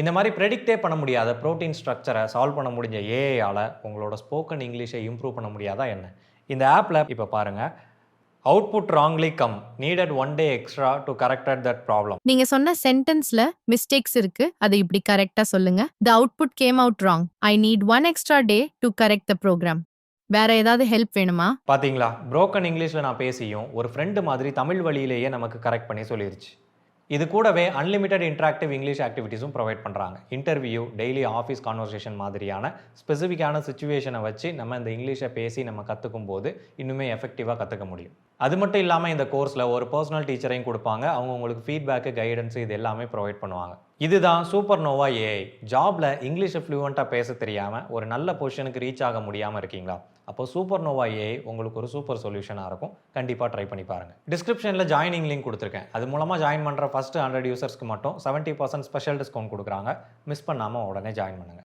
இந்த மாரி ப்ரெடிக்ட்டே பண்ண முடியாத புரோட்டீன் ஸ்ட்ரக்சர சால்வ் பண்ண முடிஞ்ச ஏஐயால உங்களோட ஸ்போக்கன் இங்கிலீஷை இம்ப்ரூவ் பண்ண முடியாதா என்ன? இந்த ஆப்ல இப்ப பாருங்க. Output wrongly come. Needed 1 day extra to corrected that problem. நீங்க சொன்ன சென்டென்ஸ்ல மிஸ்டேக்ஸ் இருக்கு. அதை இப்படி கரெக்ட்டா சொல்லுங்க. The output came out wrong. I need one extra day to correct the program. வேற ஏதாவது ஹெல்ப் வேணுமா? பாத்தீங்களா? புரோக்கன் இங்கிலீஷ்ல நான் பேசியும் ஒரு ஃப்ரெண்ட் மாதிரி தமிழ் வழியிலேயே நமக்கு கரெக்ட் பண்ணி சொல்லிருச்சு. இது கூடவே அன்லிமிட்டட் இன்டராக்டிவ் இங்கிலீஷ் ஆக்டிவிட்டீஸும் ப்ரொவைட் பண்ணுறாங்க. இன்டர்வியூ, டெய்லி ஆஃபீஸ் கான்வர்சேஷன் மாதிரியான ஸ்பெசிஃபிக்கான சுச்சுவேஷனை வச்சு நம்ம இந்த இங்கிலீஷை பேசி நம்ம கற்றுக்கும் போது இன்னுமே எஃபெக்டிவாக கற்றுக்க முடியும். அது மட்டும் இல்லாமல் இந்த கோர்ஸில் ஒரு பர்சனல் டீச்சரையும் கொடுப்பாங்க. அவங்க உங்களுக்கு ஃபீட்பேக்கு, கைடன்ஸு இது எல்லாமே ப்ரொவைட் பண்ணுவாங்க. இதுதான் சூப்பர் நோவா ஏஐ. ஜாபில் இங்கிலீஷை ஃப்ளூவெண்ட்டாக பேச தெரியாமல் ஒரு நல்ல பொசிஷனுக்கு ரீச் ஆக முடியாமல் இருக்கீங்களா? அப்போ சூப்பர் நோவா ஏஐ உங்களுக்கு ஒரு சூப்பர் சொல்யூஷனாக இருக்கும். கண்டிப்பாக ட்ரை பண்ணி பாருங்கள். டிஸ்கிரிப்ஷனில் ஜாயினிங் லிங்க் கொடுத்துருக்கேன். அது மூலமாக ஜாயின் பண்ணுற ஃபஸ்ட்டு 100 யூசர்ஸ்க்கு மட்டும் 70% ஸ்பெஷல் டிஸ்கவுண்ட் கொடுக்குறாங்க. மிஸ் பண்ணாமல் உடனே ஜாயின் பண்ணுங்கள்.